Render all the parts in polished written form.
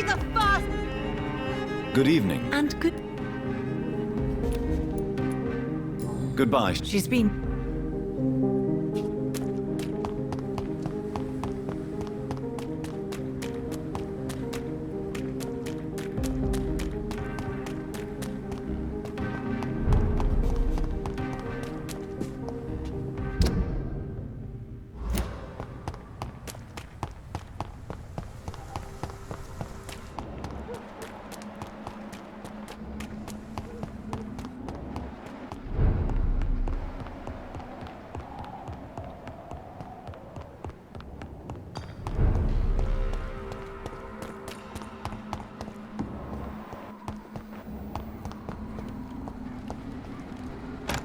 the fast. Good evening. And Goodbye. she's been.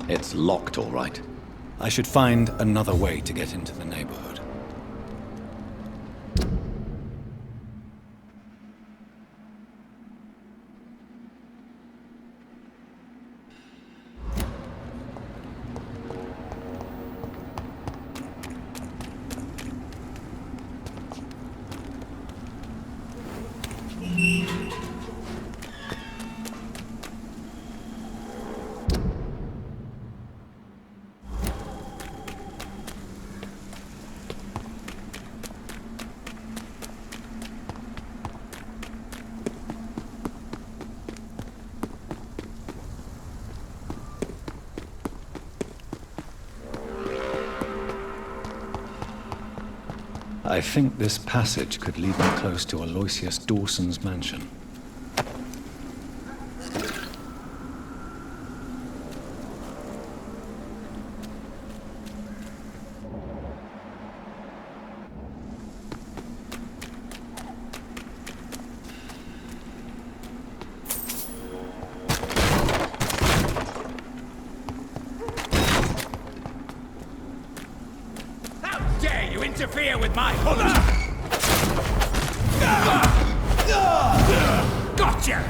It's locked, all right. I should find another way to get into the neighborhood. I think this passage could lead me close to Aloysius Dawson's mansion. Interfere with my hunt! Gotcha!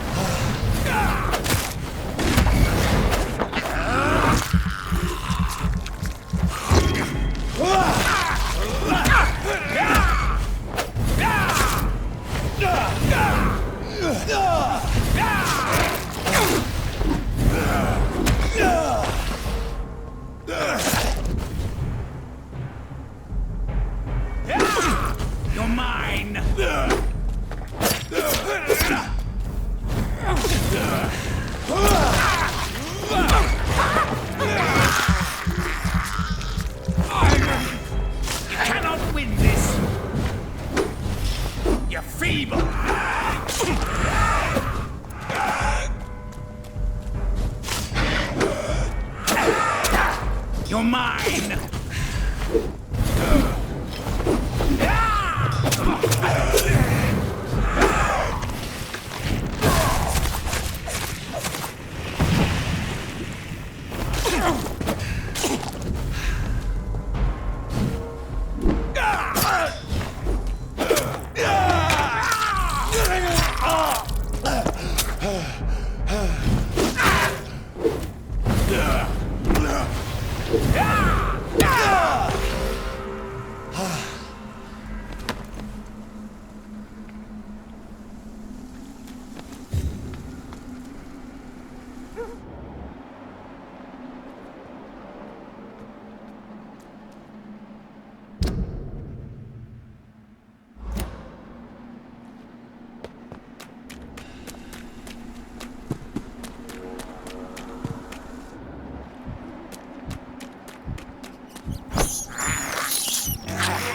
You're mine! You cannot win this! You're feeble! You're mine!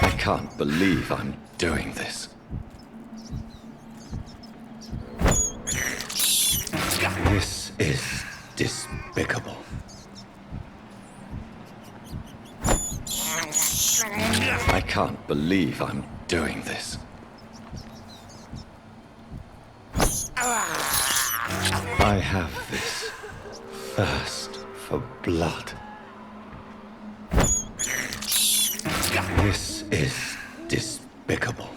I can't believe I'm doing this. This is despicable. I can't believe I'm doing this. I have this thirst for blood. This is despicable.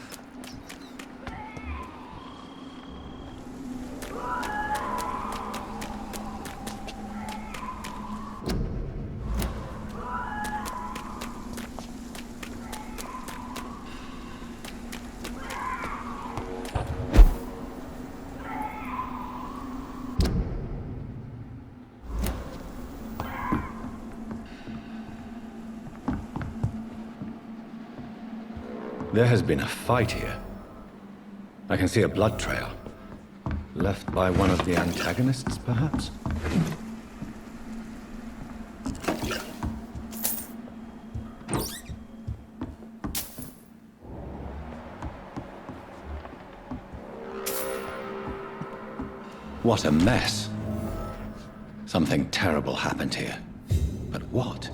There has been a fight here. I can see a blood trail. Left by one of the antagonists, perhaps? What a mess. Something terrible happened here. But what?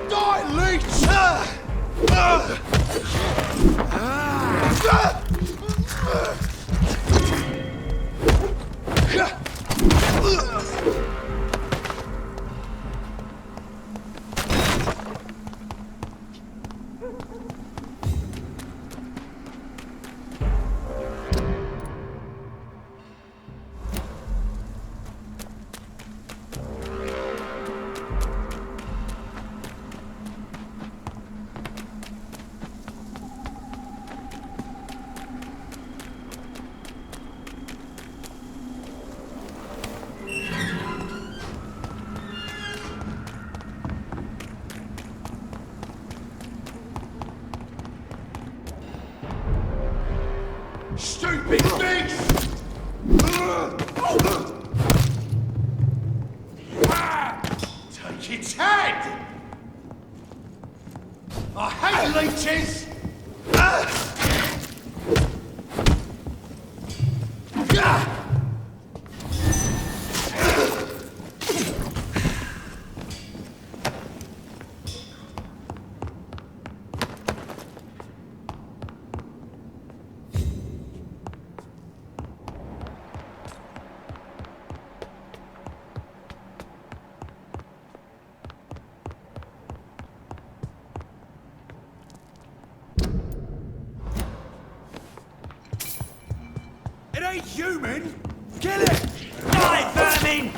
Die, leech! Stupid beast! Take its head! I hate leeches! It ain't human! Kill it! Die, vermin!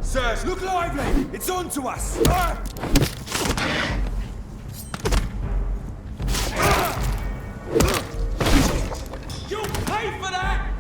Sirs, Look lively! It's on to us! You'll pay for that!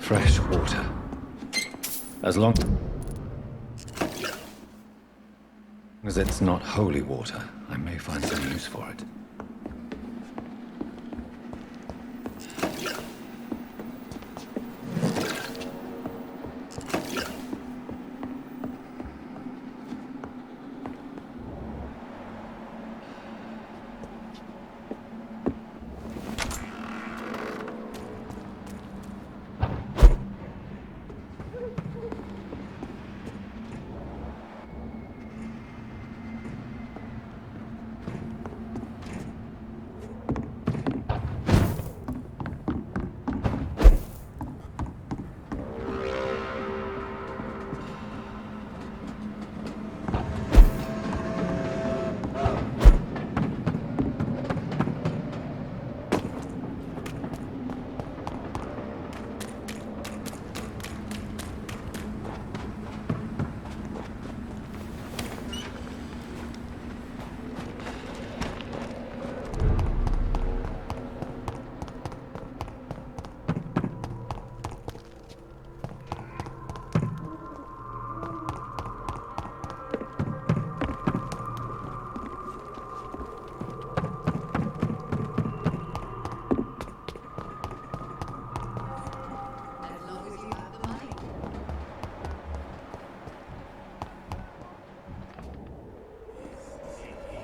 Fresh water. As long as it's not holy water, I may find some use for it.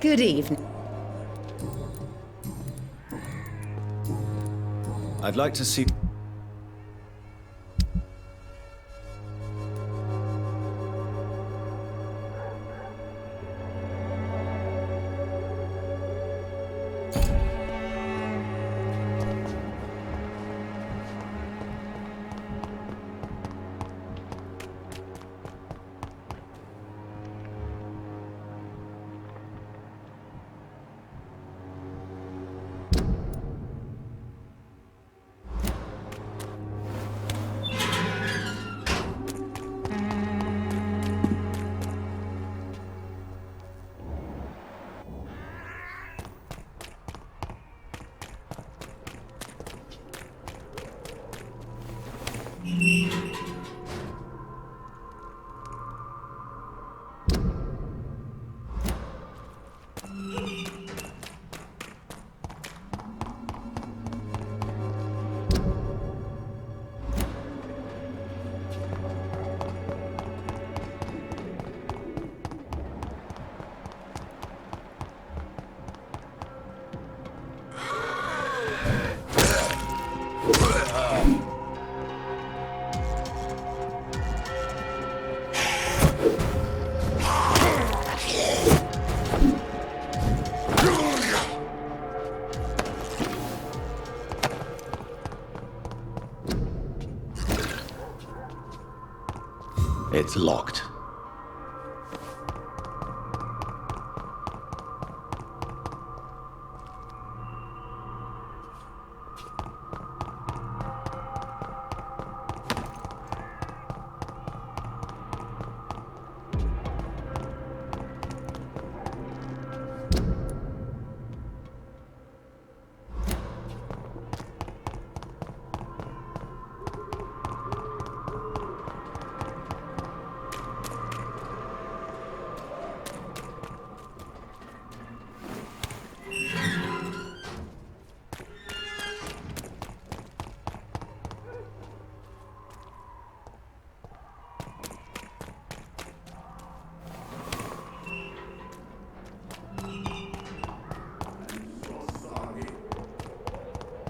Good evening. I'd like to see... It's locked.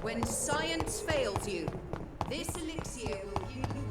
When science fails you, this elixir will give you...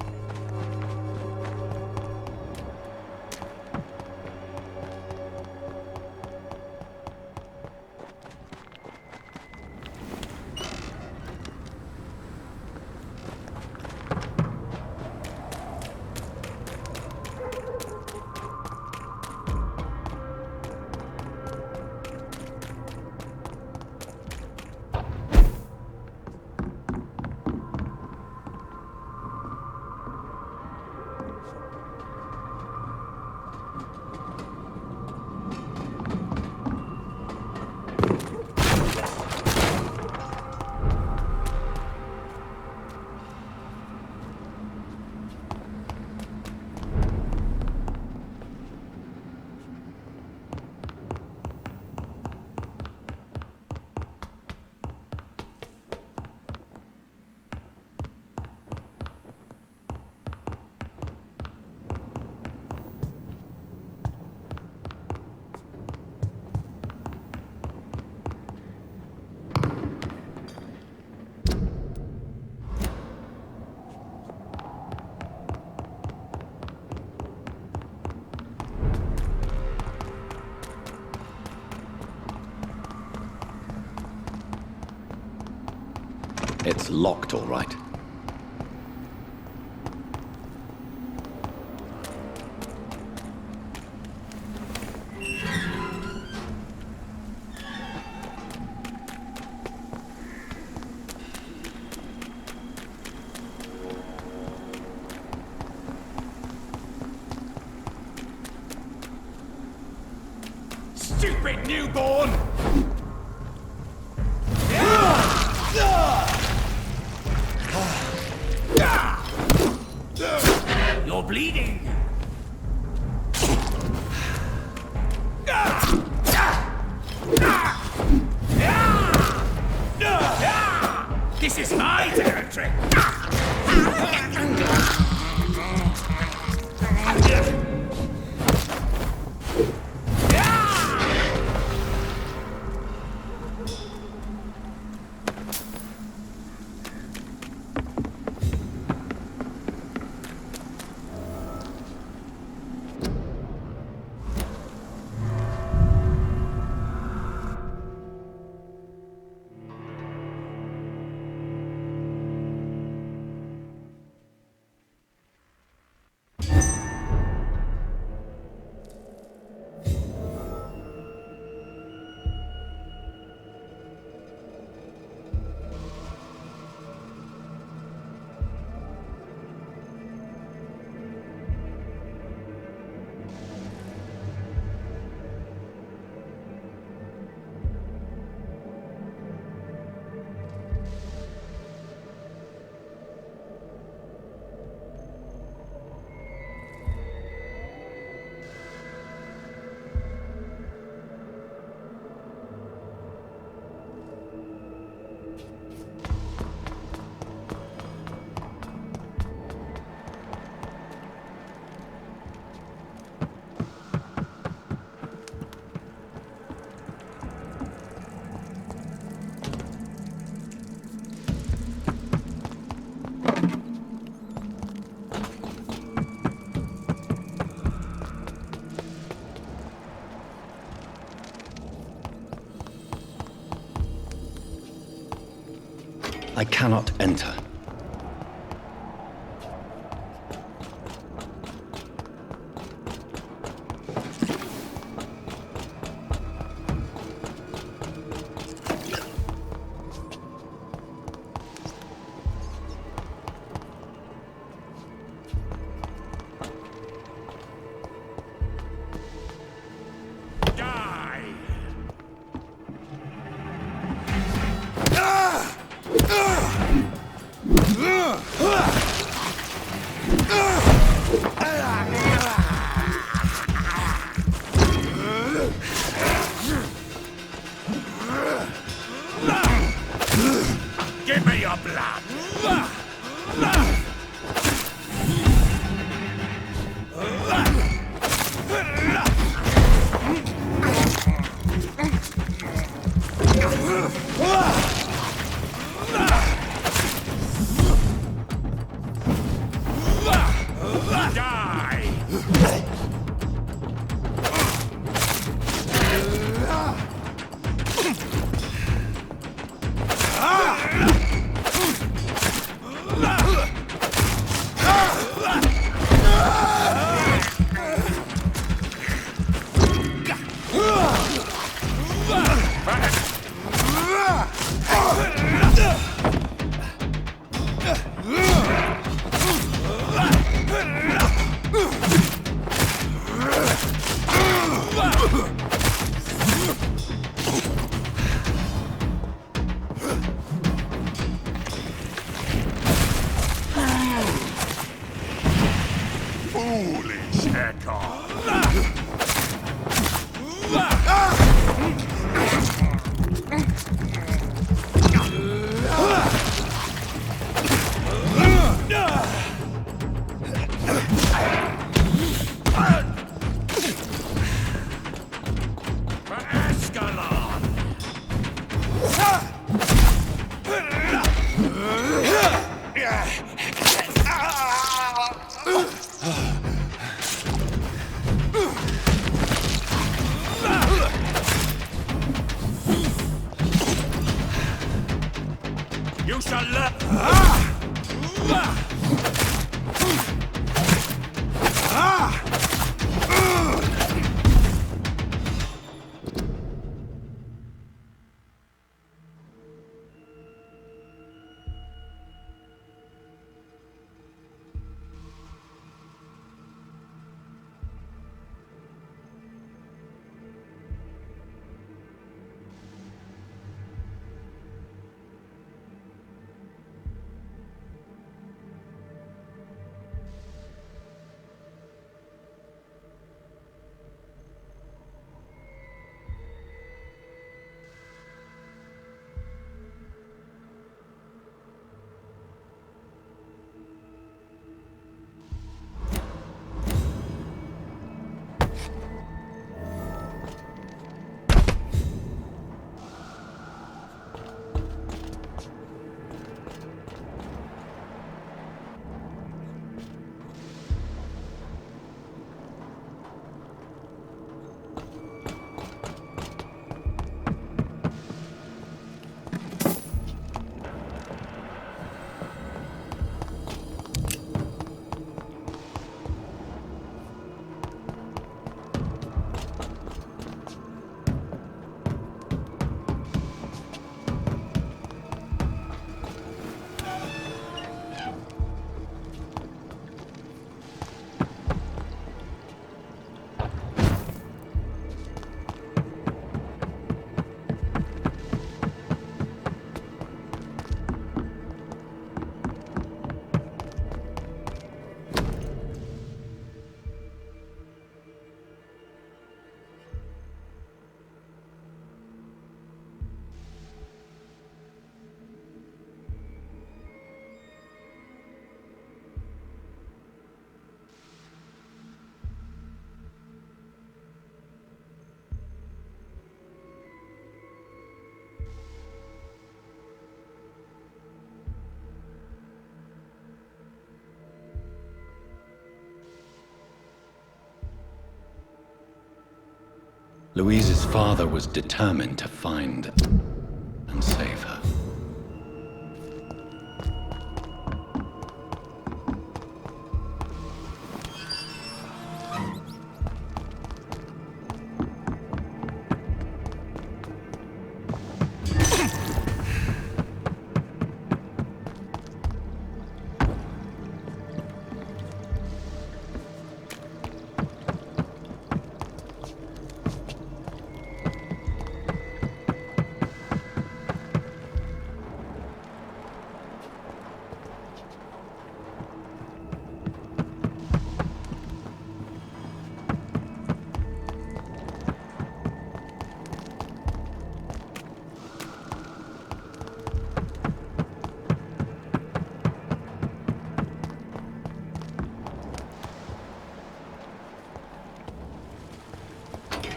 It's locked, all right. Stupid newborn! You're bleeding! This is my territory! I cannot enter. Give me your blood! Foolish echo! You shall learn. Louise's father was determined to find and save her.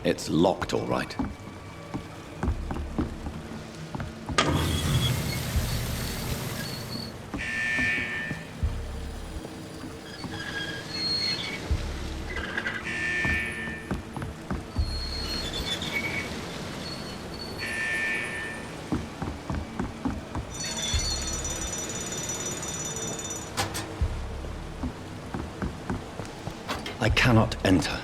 It's locked, all right. I cannot enter.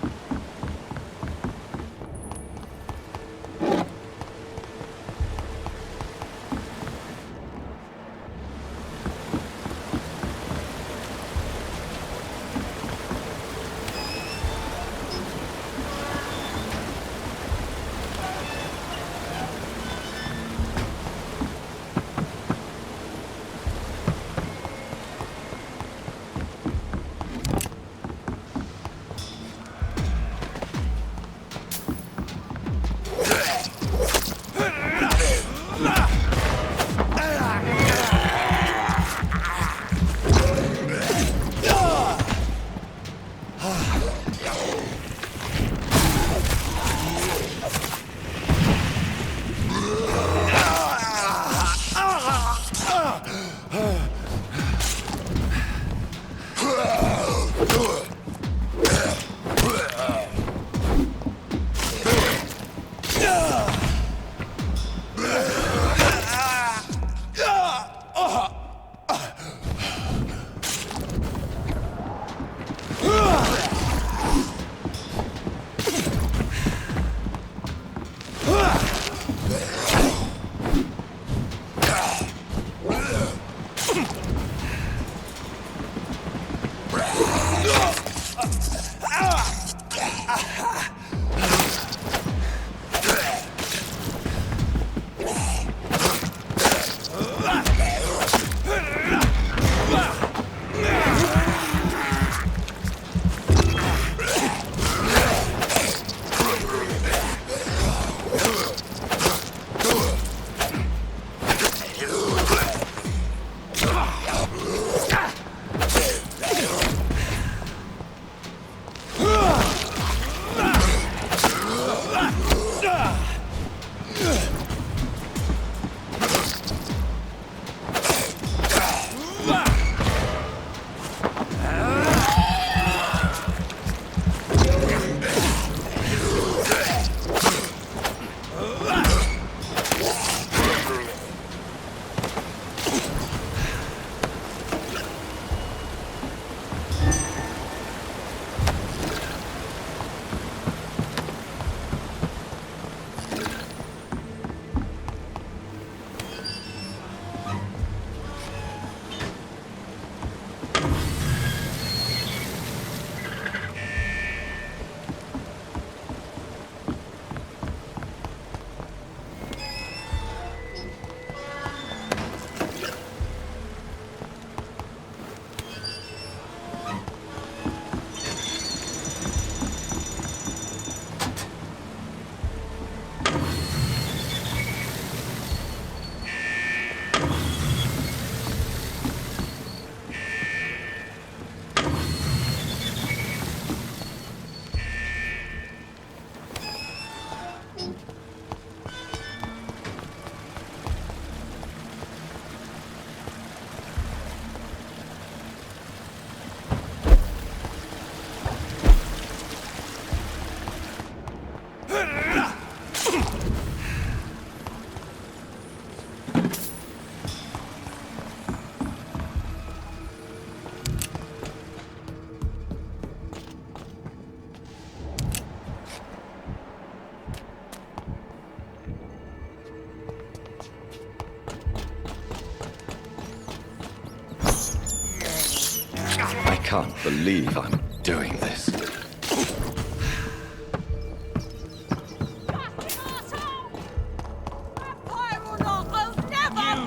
I can't believe I'm doing this.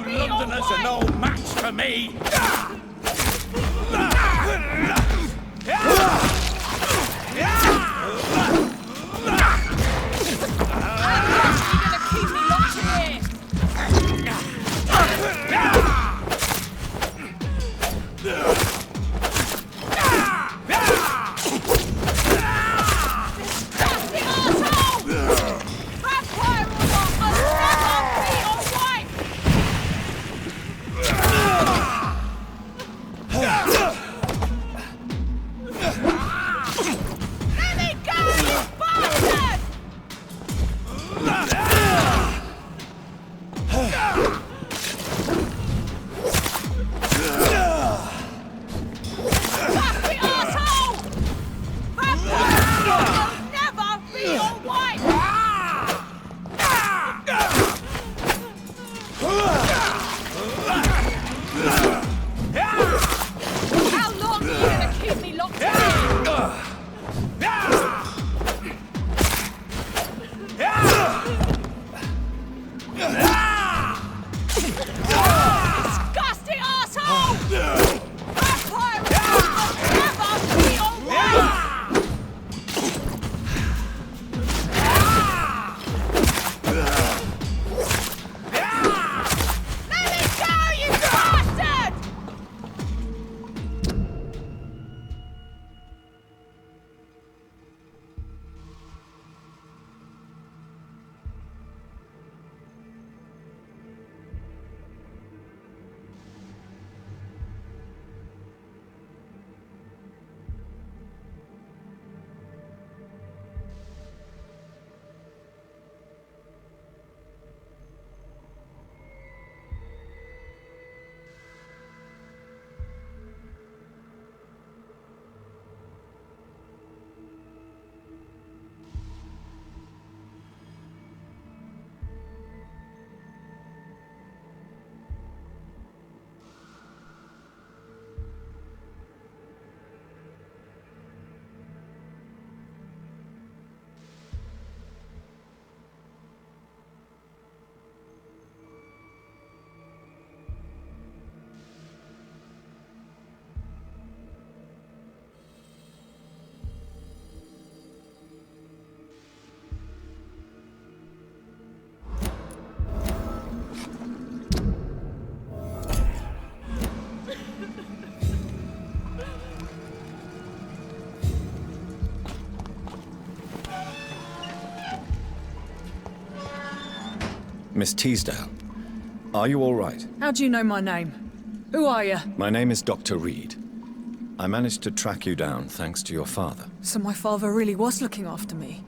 You Londoners are no match for me! Miss Teasdale, are you all right? How do you know my name? Who are you? My name is Dr. Reed. I managed to track you down thanks to your father. So my father really was looking after me.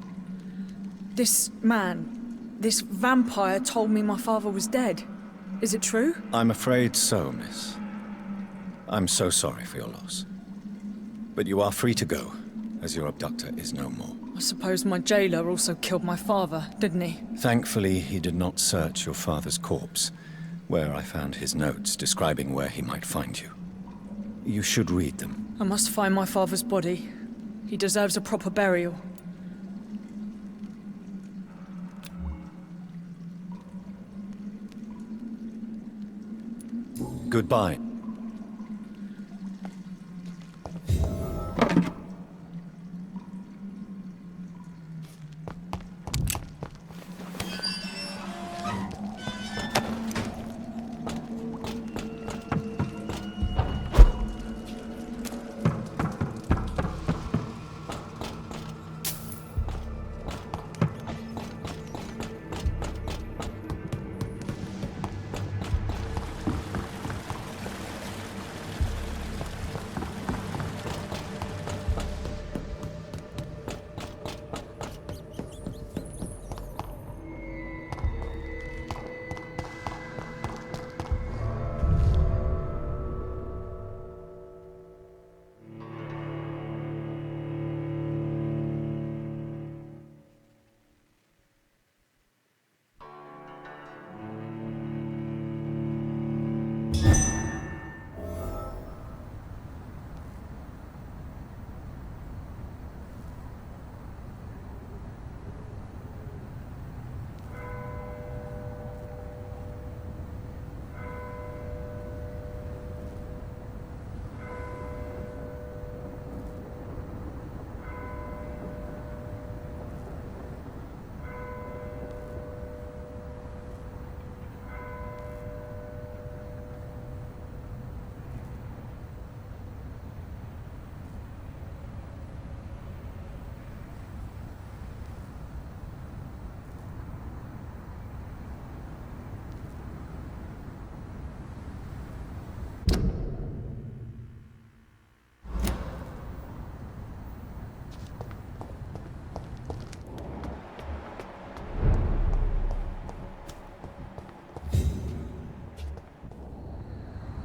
This man, this vampire told me my father was dead. Is it true? I'm afraid so, miss. I'm so sorry for your loss. But you are free to go, as your abductor is no more. I suppose my jailer also killed my father, didn't he? Thankfully, he did not search your father's corpse, where I found his notes describing where he might find you. You should read them. I must find my father's body. He deserves a proper burial. Goodbye.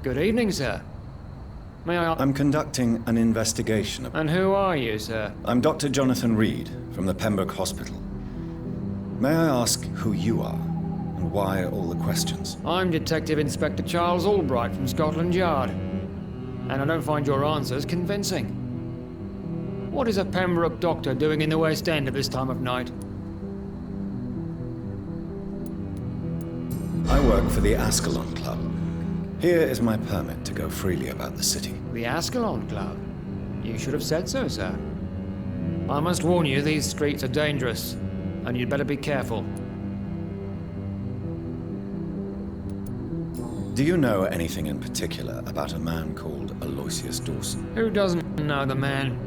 Good evening, sir. May I... I'm conducting an investigation. And who are you, sir? I'm Dr. Jonathan Reed, from the Pembroke Hospital. May I ask who you are, and why all the questions? I'm Detective Inspector Charles Albright from Scotland Yard. And I don't find your answers convincing. What is a Pembroke doctor doing in the West End at this time of night? I work for the Ascalon Club. Here is my permit to go freely about the city. The Ascalon Club? You should have said so, sir. I must warn you, these streets are dangerous, and you'd better be careful. Do you know anything in particular about a man called Aloysius Dawson? Who doesn't know the man?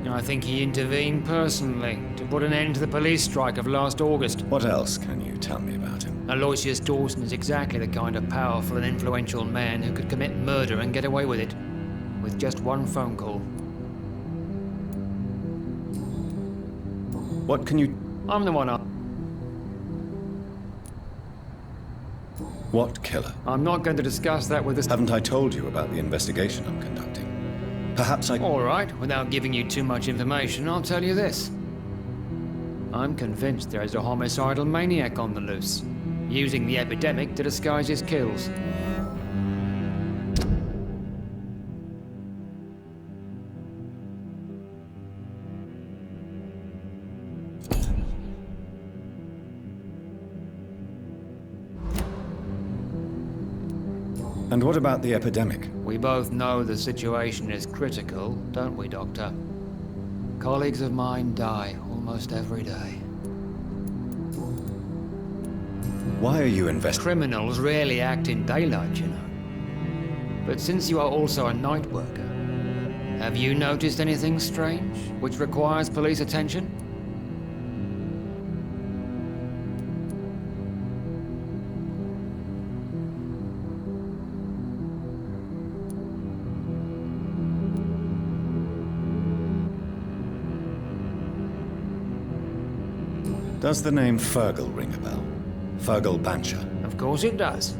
I think he intervened personally to put an end to the police strike of last August. What else can you tell me about him? Aloysius Dawson is exactly the kind of powerful and influential man who could commit murder and get away with it, with just one phone call. What can you... I'm the one What killer? I'm not going to discuss that with this... Haven't I told you about the investigation I'm conducting? Perhaps I... All right, without giving you too much information, I'll tell you this. I'm convinced there is a homicidal maniac on the loose, using the epidemic to disguise his kills. And what about the epidemic? We both know the situation is critical, don't we, Doctor? Colleagues of mine die almost every day. Why are you investigating? Criminals rarely act in daylight, you know. But since you are also a night worker, have you noticed anything strange which requires police attention? Does the name Fergal ring a bell? Fergal Bancher. Of course it does.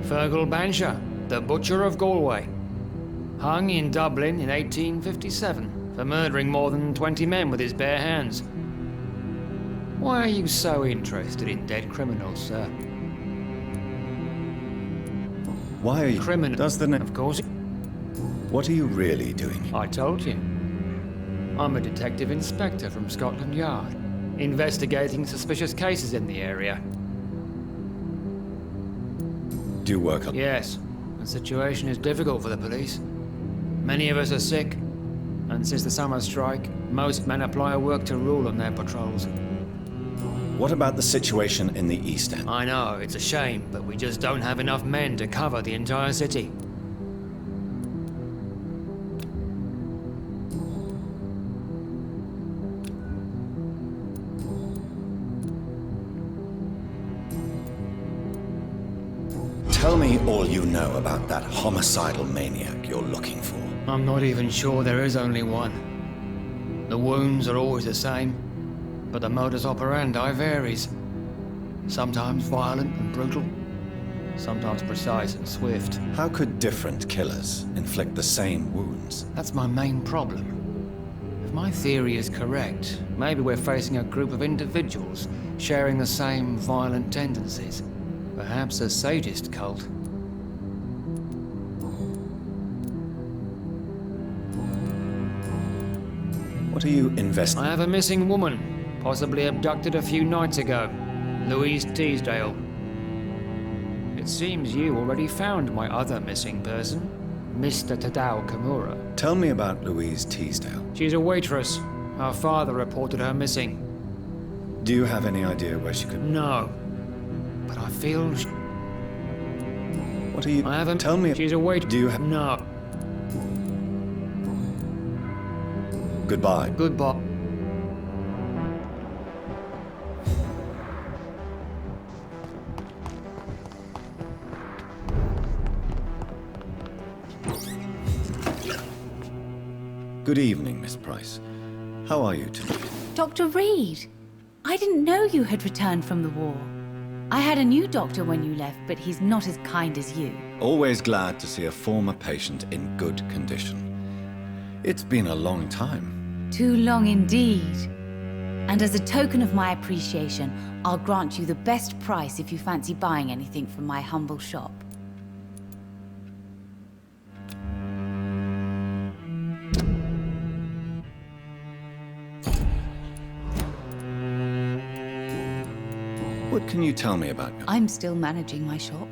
Fergal Bancher, the Butcher of Galway. Hung in Dublin in 1857 for murdering more than 20 men with his bare hands. Why are you so interested in dead criminals, sir? Why are you... Criminal. Does the name... Of course. What are you really doing? I told you. I'm a detective inspector from Scotland Yard, investigating suspicious cases in the area. Do you work on... Yes, the situation is difficult for the police. Many of us are sick, and since the summer strike, most men apply a work to rule on their patrols. What about the situation in the East End? I know, it's a shame, but we just don't have enough men to cover the entire city. Tell me all you know about that homicidal maniac you're looking for. I'm not even sure there is only one. The wounds are always the same, but the modus operandi varies. Sometimes violent and brutal, sometimes precise and swift. How could different killers inflict the same wounds? That's my main problem. If my theory is correct, maybe we're facing a group of individuals sharing the same violent tendencies. Perhaps a sadist cult. What are you investigating? I have a missing woman, possibly abducted a few nights ago. Louise Teasdale. It seems you already found my other missing person, Mr. Tadao Kimura. Tell me about Louise Teasdale. She's a waitress. Her father reported her missing. Do you have any idea where she could... No. But I feel... What are you... I haven't... Tell me... She's a waitress. Do you have... No. Goodbye. Goodbye. Good evening, Miss Price. How are you today? Dr. Reed, I didn't know you had returned from the war. I had a new doctor when you left, but he's not as kind as you. Always glad to see a former patient in good condition. It's been a long time. Too long indeed. And as a token of my appreciation, I'll grant you the best price if you fancy buying anything from my humble shop. What can you tell me about... I'm still managing my shop.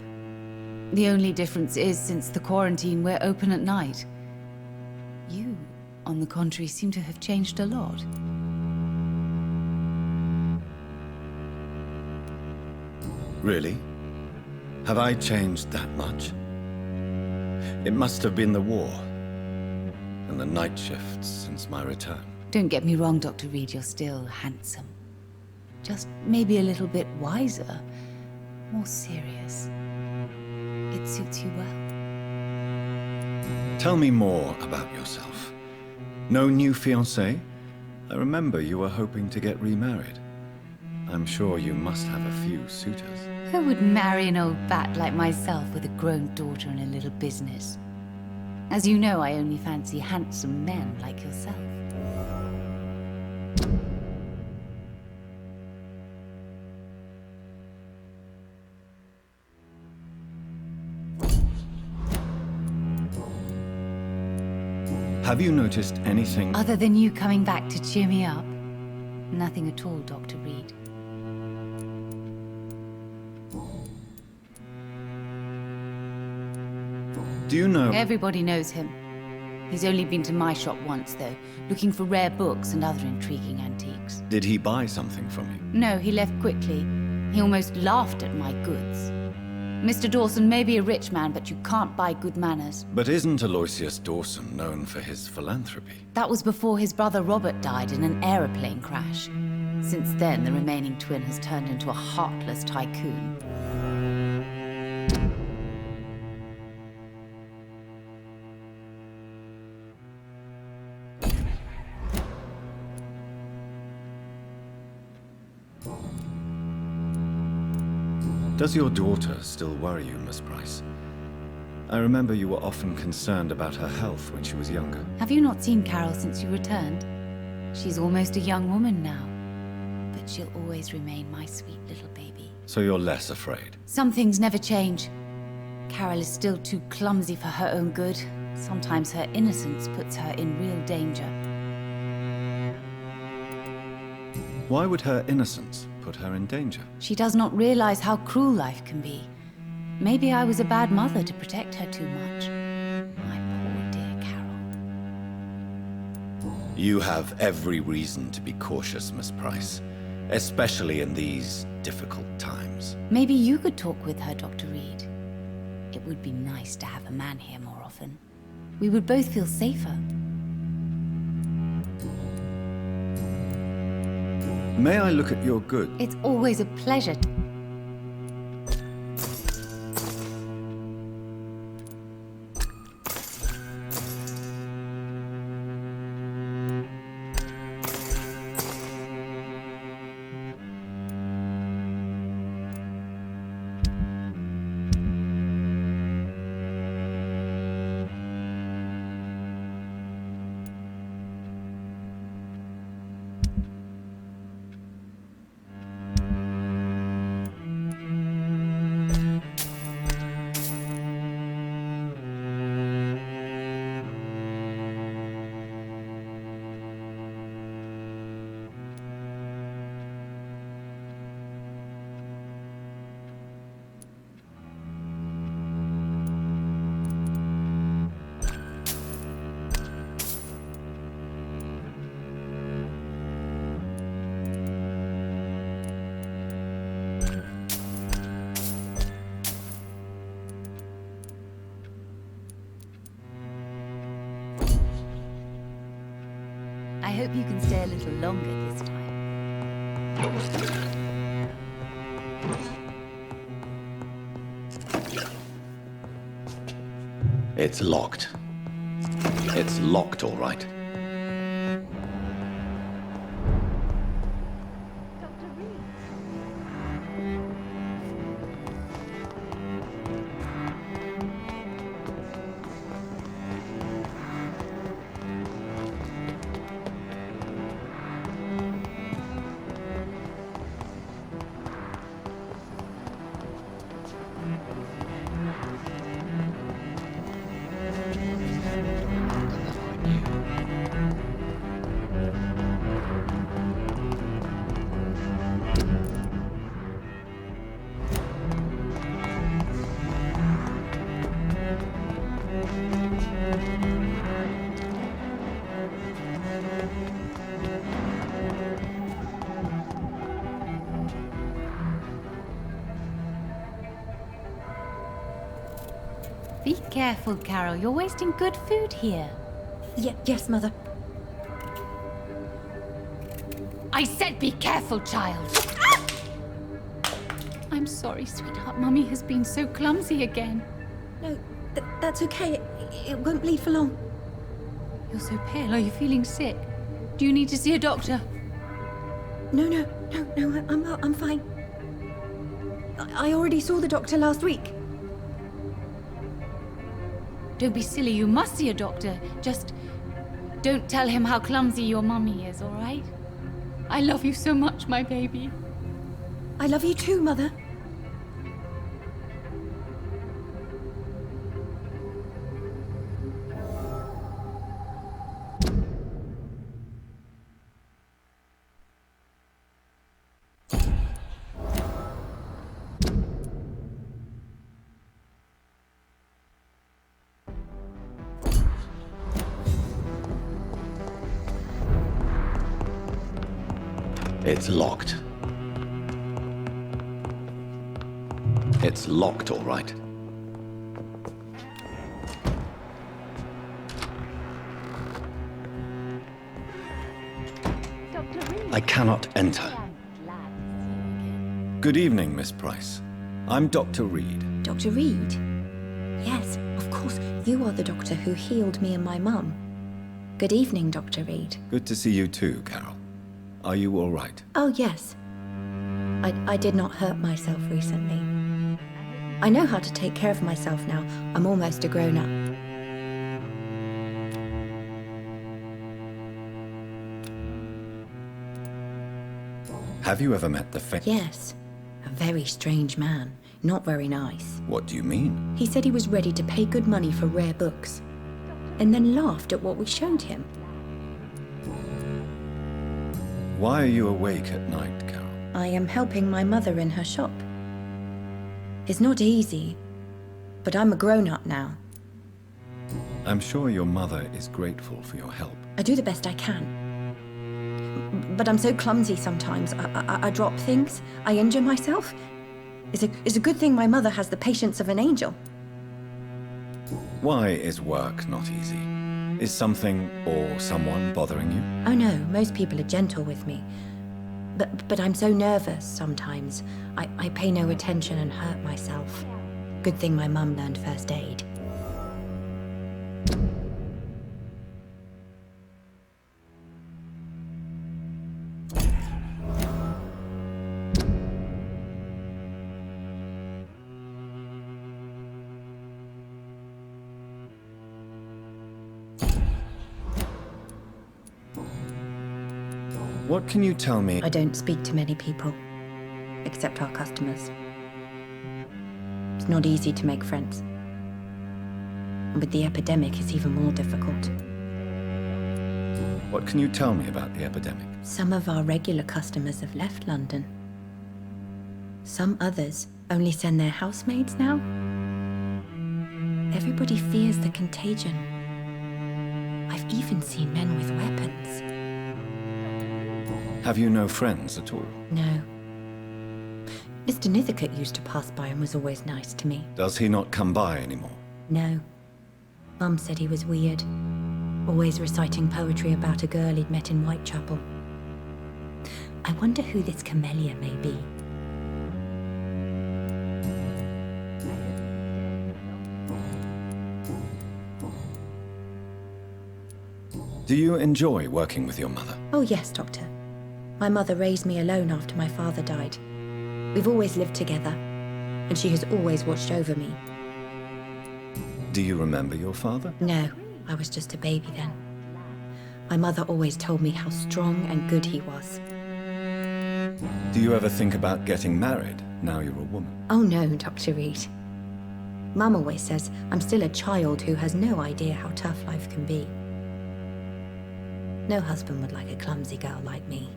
The only difference is, since the quarantine, we're open at night. You, on the contrary, seem to have changed a lot. Really? Have I changed that much? It must have been the war and the night shifts since my return. Don't get me wrong, Dr. Reed, you're still handsome. Just maybe a little bit wiser, more serious. It suits you well. Tell me more about yourself. No new fiancé? I remember you were hoping to get remarried. I'm sure you must have a few suitors. Who would marry an old bat like myself with a grown daughter and a little business? As you know, I only fancy handsome men like yourself. Have you noticed anything... Other than you coming back to cheer me up? Nothing at all, Dr. Reed. Do you know... Everybody knows him. He's only been to my shop once, though, looking for rare books and other intriguing antiques. Did he buy something from you? No, he left quickly. He almost laughed at my goods. Mr. Dawson may be a rich man, but you can't buy good manners. But isn't Aloysius Dawson known for his philanthropy? That was before his brother Robert died in an aeroplane crash. Since then, the remaining twin has turned into a heartless tycoon. Does your daughter still worry you, Miss Price? I remember you were often concerned about her health when she was younger. Have you not seen Carol since you returned? She's almost a young woman now. But she'll always remain my sweet little baby. So you're less afraid? Some things never change. Carol is still too clumsy for her own good. Sometimes her innocence puts her in real danger. Why would her innocence put her in danger? She does not realize how cruel life can be. Maybe I was a bad mother to protect her too much. My poor dear Carol. You have every reason to be cautious, Miss Price. Especially in these difficult times. Maybe you could talk with her, Dr. Reed. It would be nice to have a man here more often. We would both feel safer. May I look at your goods? It's always a pleasure. I hope you can stay a little longer this time. It's locked. It's locked, all right. Be careful, Carol. You're wasting good food here. Yes, Mother. I said be careful, child. I'm sorry, sweetheart. Mummy has been so clumsy again. No, that's okay. It won't bleed for long. You're so pale. Are you feeling sick? Do you need to see a doctor? No, I'm fine. I already saw the doctor last week. Don't be silly. You must see a doctor. Just don't tell him how clumsy your mummy is, all right? I love you so much, my baby. I love you too, Mother. It's locked. It's locked, all right. I cannot enter. Good evening, Miss Price. I'm Dr. Reed. Dr. Reed? Yes, of course. You are the doctor who healed me and my mum. Good evening, Dr. Reed. Good to see you too, Carol. Are you all right? Oh, yes. I did not hurt myself recently. I know how to take care of myself now. I'm almost a grown-up. Have you ever met the Yes. A very strange man. Not very nice. What do you mean? He said he was ready to pay good money for rare books, and then laughed at what we showed him. Why are you awake at night, Carol? I am helping my mother in her shop. It's not easy, but I'm a grown-up now. I'm sure your mother is grateful for your help. I do the best I can. But I'm so clumsy sometimes. I drop things. I injure myself. It's a good thing my mother has the patience of an angel. Why is work not easy? Is something or someone bothering you? Oh no, most people are gentle with me. But I'm so nervous sometimes. I pay no attention and hurt myself. Good thing my mum learned first aid. What can you tell me? I don't speak to many people, except our customers. It's not easy to make friends. And with the epidemic, it's even more difficult. What can you tell me about the epidemic? Some of our regular customers have left London. Some others only send their housemaids now. Everybody fears the contagion. I've even seen men with weapons. Have you no friends at all? No. Mr. Nithercote used to pass by and was always nice to me. Does he not come by anymore? No. Mum said he was weird. Always reciting poetry about a girl he'd met in Whitechapel. I wonder who this camellia may be. Do you enjoy working with your mother? Oh yes, Doctor. My mother raised me alone after my father died. We've always lived together, and she has always watched over me. Do you remember your father? No, I was just a baby then. My mother always told me how strong and good he was. Do you ever think about getting married now you're a woman? Oh no, Dr. Reed. Mum always says I'm still a child who has no idea how tough life can be. No husband would like a clumsy girl like me.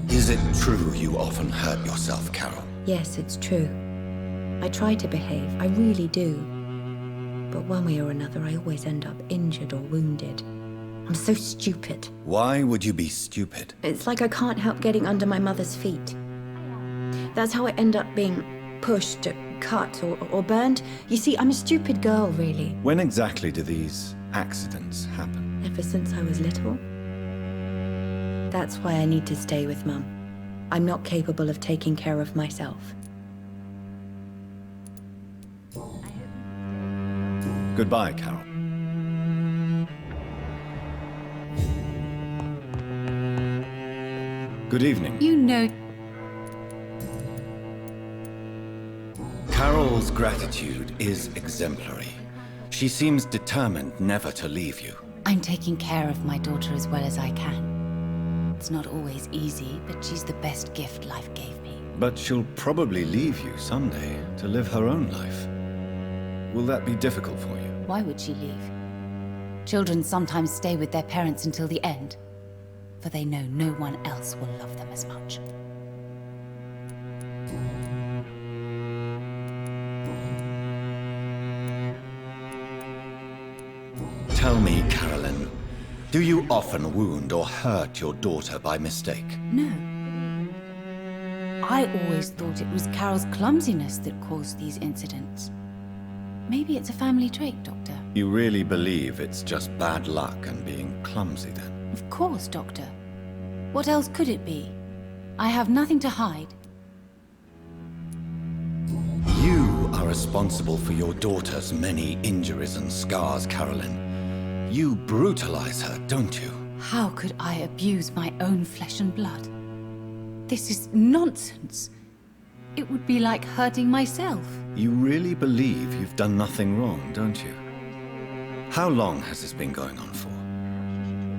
Is it true you often hurt yourself, Carol? Yes, it's true. I try to behave, I really do. But one way or another, I always end up injured or wounded. I'm so stupid. Why would you be stupid? It's like I can't help getting under my mother's feet. That's how I end up being pushed, cut, or burned. You see, I'm a stupid girl, really. When exactly do these accidents happen? Ever since I was little. That's why I need to stay with Mum. I'm not capable of taking care of myself. Goodbye, Carol. Good evening. You know... Carol's gratitude is exemplary. She seems determined never to leave you. I'm taking care of my daughter as well as I can. It's not always easy, but she's the best gift life gave me. But she'll probably leave you someday to live her own life. Will that be difficult for you? Why would she leave? Children sometimes stay with their parents until the end, for they know no one else will love them as much. Tell me, Carolyn, do you often wound or hurt your daughter by mistake? No. I always thought it was Carol's clumsiness that caused these incidents. Maybe it's a family trait, Doctor. You really believe it's just bad luck and being clumsy, then? Of course, Doctor. What else could it be? I have nothing to hide. You are responsible for your daughter's many injuries and scars, Carolyn. You brutalize her, don't you? How could I abuse my own flesh and blood? This is nonsense. It would be like hurting myself. You really believe you've done nothing wrong, don't you? How long has this been going on for?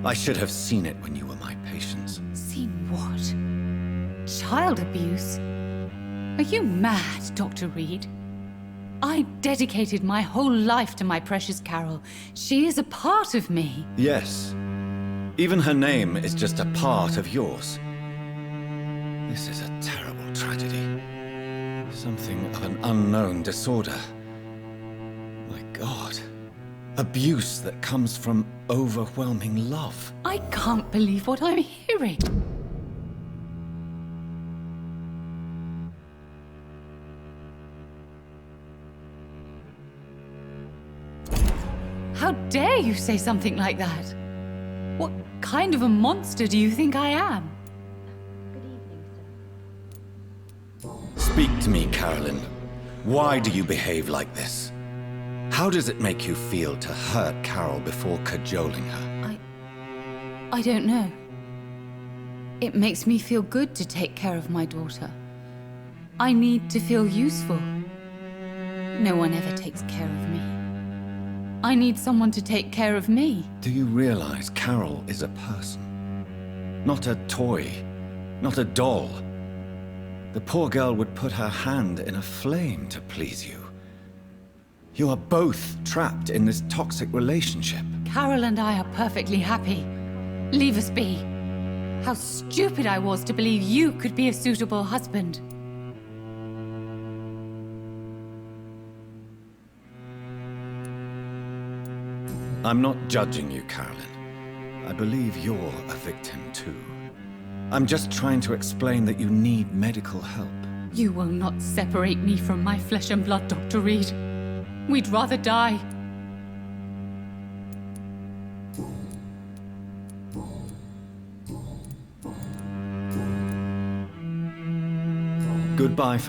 I should have seen it when you were my patients. See what? Child abuse? Are you mad, Dr. Reed? I dedicated my whole life to my precious Carol. She is a part of me. Yes. Even her name is just a part of yours. This is a terrible tragedy. Something of an unknown disorder. My God. Abuse that comes from overwhelming love. I can't believe what I'm hearing. How dare you say something like that? What kind of a monster do you think I am? Speak to me, Carolyn. Why do you behave like this? How does it make you feel to hurt Carol before cajoling her? I don't know. It makes me feel good to take care of my daughter. I need to feel useful. No one ever takes care of me. I need someone to take care of me. Do you realize Carol is a person? Not a toy, not a doll. The poor girl would put her hand in a flame to please you. You are both trapped in this toxic relationship. Carol and I are perfectly happy. Leave us be. How stupid I was to believe you could be a suitable husband. I'm not judging you, Carolyn. I believe you're a victim too. I'm just trying to explain that you need medical help. You will not separate me from my flesh and blood, Dr. Reed. We'd rather die. Goodbye.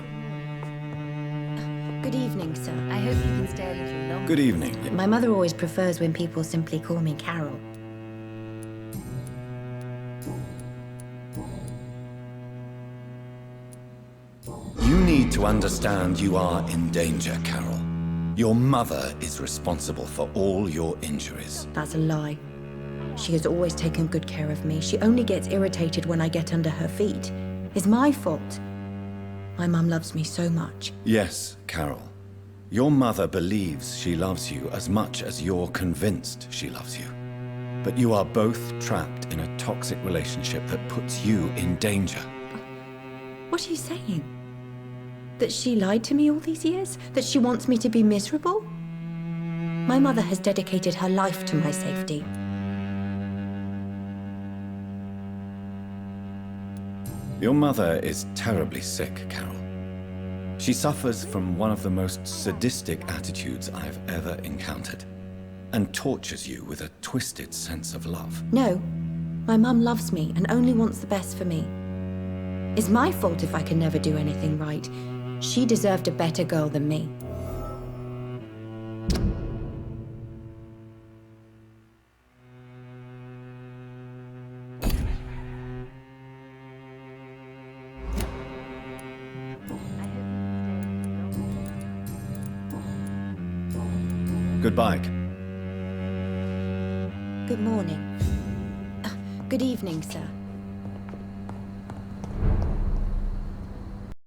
Good evening, sir. I hope you can stay a little longer. Good evening. My mother always prefers when people simply call me Carol. You need to understand you are in danger, Carol. Your mother is responsible for all your injuries. That's a lie. She has always taken good care of me. She only gets irritated when I get under her feet. It's my fault. My mum loves me so much. Yes, Carol. Your mother believes she loves you as much as you're convinced she loves you. But you are both trapped in a toxic relationship that puts you in danger. What are you saying? That she lied to me all these years? That she wants me to be miserable? My mother has dedicated her life to my safety. Your mother is terribly sick, Carol. She suffers from one of the most sadistic attitudes I've ever encountered, and tortures you with a twisted sense of love. No, my mum loves me and only wants the best for me. It's my fault if I can never do anything right. She deserved a better girl than me. Goodbye. Good morning. Good evening, sir.